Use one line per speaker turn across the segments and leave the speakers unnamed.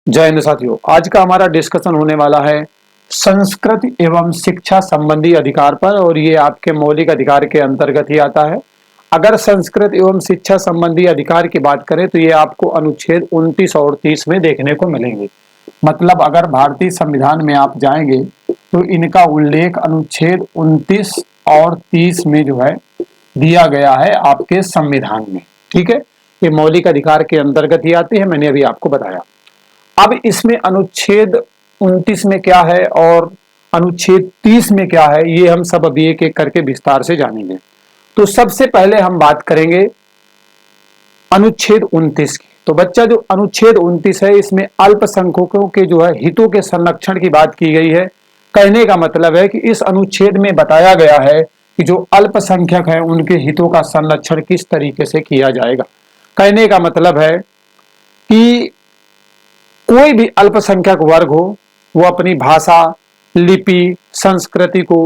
जय हिंद साथियों, आज का हमारा डिस्कशन होने वाला है संस्कृत एवं शिक्षा संबंधी अधिकार पर और ये आपके मौलिक अधिकार के अंतर्गत ही आता है। अगर संस्कृत एवं शिक्षा संबंधी अधिकार की बात करें तो ये आपको अनुच्छेद 29 और 30 में देखने को मिलेंगे। मतलब अगर भारतीय संविधान में आप जाएंगे तो इनका उल्लेख अनुच्छेद 29 और 30 में जो है दिया गया है आपके संविधान में। ठीक है, ये मौलिक अधिकार के अंतर्गत ही आते हैं, मैंने अभी आपको बताया। अब इसमें अनुच्छेद 29 में क्या है और अनुच्छेद 30 में क्या है, ये हम सब अभी एक एक करके विस्तार से जानेंगे। तो सबसे पहले हम बात करेंगे अनुच्छेद 29 की। तो बच्चा, जो अनुच्छेद 29 है, इसमें अल्पसंख्यकों के जो है हितों के संरक्षण की बात की गई है। कहने का मतलब है कि इस अनुच्छेद में बताया गया है कि जो अल्पसंख्यक है उनके हितों का संरक्षण किस तरीके से किया जाएगा। कहने का मतलब है कि कोई भी अल्पसंख्यक वर्ग हो, वो अपनी भाषा, लिपि, संस्कृति को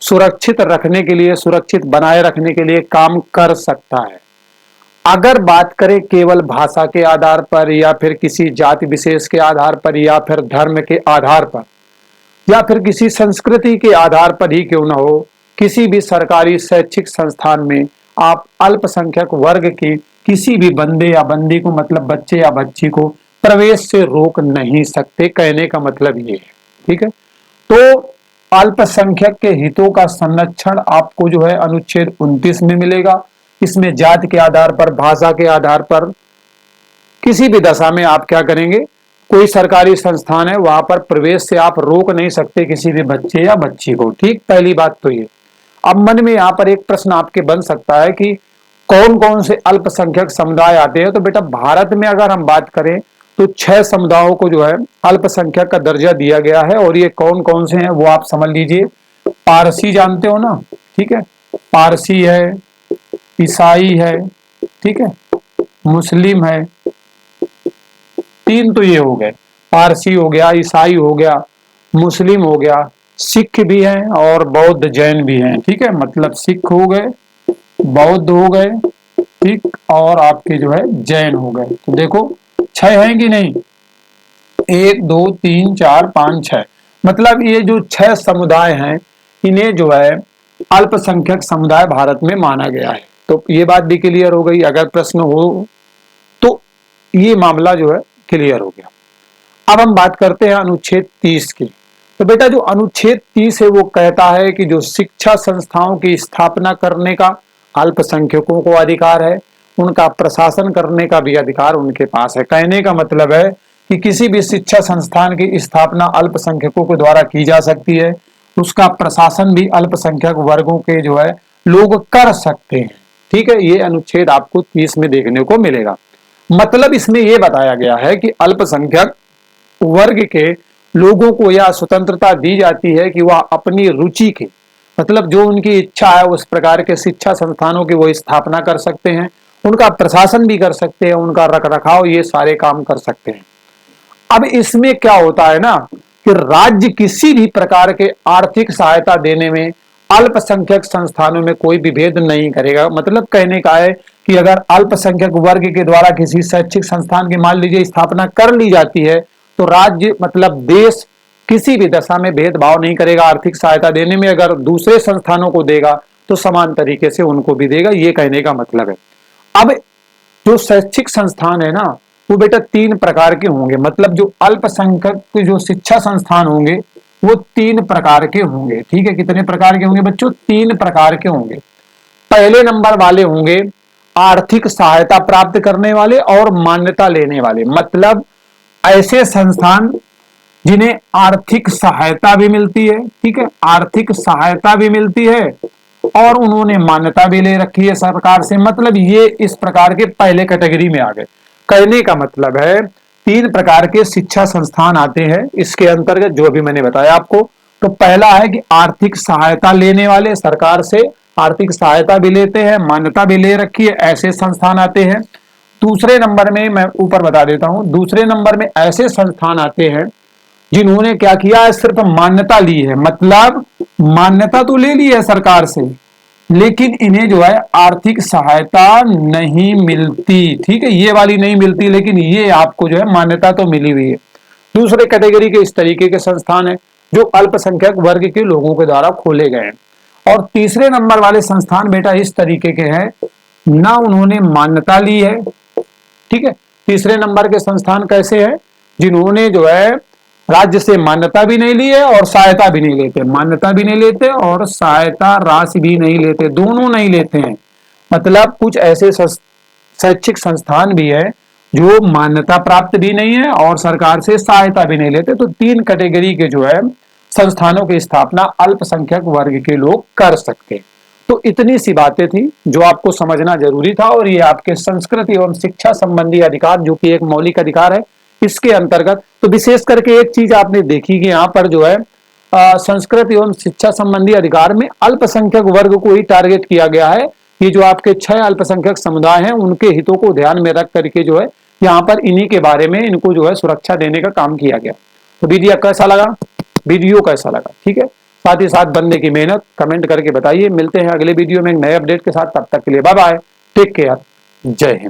सुरक्षित रखने के लिए, सुरक्षित बनाए रखने के लिए काम कर सकता है। अगर बात करें केवल भाषा के आधार पर या फिर किसी जाति विशेष के आधार पर या फिर धर्म के आधार पर या फिर किसी संस्कृति के आधार पर ही क्यों न हो, किसी भी सरकारी शैक्षिक संस्थान में आप अल्पसंख्यक वर्ग के किसी भी बंदे या बंदी को, मतलब बच्चे या बच्ची को प्रवेश से रोक नहीं सकते। कहने का मतलब ये है। ठीक है, तो अल्पसंख्यक के हितों का संरक्षण आपको जो है अनुच्छेद 29 में मिलेगा। इसमें जाति के आधार पर, भाषा के आधार पर किसी भी दशा में आप क्या करेंगे, कोई सरकारी संस्थान है वहां पर प्रवेश से आप रोक नहीं सकते किसी भी बच्चे या बच्ची को। ठीक, पहली बात तो ये। अब मन में यहाँ पर एक प्रश्न आपके बन सकता है कि कौन कौन से अल्पसंख्यक समुदाय आते हैं। तो बेटा, भारत में अगर हम बात करें तो 6 समुदायों को जो है अल्पसंख्यक का दर्जा दिया गया है। और ये कौन कौन से हैं वो आप समझ लीजिए। पारसी जानते हो ना, ठीक है, पारसी है, ईसाई है, ठीक है, मुस्लिम है। 3 तो ये हो गए, पारसी हो गया, ईसाई हो गया, मुस्लिम हो गया, सिख भी हैं और बौद्ध जैन भी हैं। ठीक है, मतलब सिख हो गए, बौद्ध हो गए, ठीक, और आपके जो है जैन हो गए। तो देखो 6 हैं कि नहीं, 1 2 3 4 5 6, मतलब ये जो 6 समुदाय हैं इन्हें जो है अल्पसंख्यक समुदाय भारत में माना गया है। तो ये बात भी क्लियर हो गई। अगर प्रश्न हो तो ये मामला जो है क्लियर हो गया। अब हम बात करते हैं अनुच्छेद 30 की। तो बेटा, जो अनुच्छेद 30 है वो कहता है कि जो शिक्षा संस्थाओं की स्थापना करने का अल्पसंख्यकों को अधिकार है, उनका प्रशासन करने का भी अधिकार उनके पास है। कहने का मतलब है कि किसी भी शिक्षा संस्थान की स्थापना अल्पसंख्यकों के द्वारा की जा सकती है, उसका प्रशासन भी अल्पसंख्यक वर्गों के जो है लोग कर सकते हैं। ठीक है, ये अनुच्छेद आपको 30 में देखने को मिलेगा। मतलब इसमें यह बताया गया है कि अल्पसंख्यक वर्ग के लोगों को यह स्वतंत्रता दी जाती है कि वह अपनी रुचि के, मतलब जो उनकी इच्छा है उस प्रकार के शिक्षा संस्थानों की वो स्थापना कर सकते हैं, उनका प्रशासन भी कर सकते हैं, उनका रखरखाव, ये सारे काम कर सकते हैं। अब इसमें क्या होता है ना कि राज्य किसी भी प्रकार के आर्थिक सहायता देने में अल्पसंख्यक संस्थानों में कोई विभेद नहीं करेगा। मतलब कहने का है कि अगर अल्पसंख्यक वर्ग के द्वारा किसी शैक्षिक संस्थान की मान लीजिए स्थापना कर ली जाती है तो राज्य, मतलब देश, किसी भी दशा में भेदभाव नहीं करेगा आर्थिक सहायता देने में। अगर दूसरे संस्थानों को देगा तो समान तरीके से उनको भी देगा, ये कहने का मतलब है। अब जो शैक्षिक संस्थान है ना वो बेटा 3 प्रकार के होंगे। मतलब जो अल्पसंख्यक के जो शिक्षा संस्थान होंगे वो 3 प्रकार के होंगे। ठीक है, कितने प्रकार के होंगे बच्चों? 3 प्रकार के होंगे। पहले नंबर वाले होंगे आर्थिक सहायता प्राप्त करने वाले और मान्यता लेने वाले। मतलब ऐसे संस्थान जिन्हें आर्थिक सहायता भी मिलती है, ठीक है, आर्थिक सहायता भी मिलती है और उन्होंने मान्यता भी ले रखी है सरकार से। मतलब ये इस प्रकार के पहले कैटेगरी में आ गए। कहने का मतलब है 3 प्रकार के शिक्षा संस्थान आते हैं इसके अंतर्गत, जो अभी मैंने बताया आपको। तो पहला है कि आर्थिक सहायता लेने वाले, सरकार से आर्थिक सहायता भी लेते हैं, मान्यता भी ले रखी है, ऐसे संस्थान आते हैं। दूसरे नंबर में मैं ऊपर बता देता हूं, दूसरे नंबर में ऐसे संस्थान आते हैं जिन्होंने क्या किया है, सिर्फ मान्यता ली है। मतलब मान्यता तो ले ली है सरकार से, लेकिन इन्हें जो है आर्थिक सहायता नहीं मिलती। ठीक है, ये वाली नहीं मिलती, लेकिन ये आपको जो है मान्यता तो मिली हुई है। दूसरे कैटेगरी के इस तरीके के संस्थान है जो अल्पसंख्यक वर्ग के लोगों के द्वारा खोले गए हैं। और तीसरे नंबर वाले संस्थान बेटा इस तरीके के हैं, ना उन्होंने मान्यता ली है, ठीक है। तीसरे नंबर के संस्थान कैसे हैं, जिन्होंने जो है राज्य से मान्यता भी नहीं ली है और सहायता भी नहीं लेते, मान्यता भी नहीं लेते और सहायता राशि भी नहीं लेते, दोनों नहीं लेते हैं। मतलब कुछ ऐसे शैक्षिक संस्थान भी है जो मान्यता प्राप्त भी नहीं है और सरकार से सहायता भी नहीं लेते। तो तीन कैटेगरी के जो है संस्थानों की स्थापना अल्पसंख्यक वर्ग के लोग कर सकते हैं। तो इतनी सी बातें थी जो आपको समझना जरूरी था, और ये आपके संस्कृति एवं शिक्षा संबंधी अधिकार जो कि एक मौलिक अधिकार है इसके अंतर्गत। तो विशेष करके एक चीज आपने देखी कि यहाँ पर जो है संस्कृत एवं शिक्षा संबंधी अधिकार में अल्पसंख्यक वर्ग को ही टारगेट किया गया है। ये जो आपके 6 अल्पसंख्यक समुदाय हैं उनके हितों को ध्यान में रख करके जो है यहाँ पर इन्हीं के बारे में इनको जो है सुरक्षा देने का काम किया गया। तो वीडियो कैसा लगा, वीडियो कैसा लगा, ठीक है। साथ ही साथ बनने की मेहनत कमेंट करके बताइए। मिलते हैं अगले वीडियो में एक नए अपडेट के साथ, तब तक के लिए बाय बाय, टेक केयर, जय हिंद।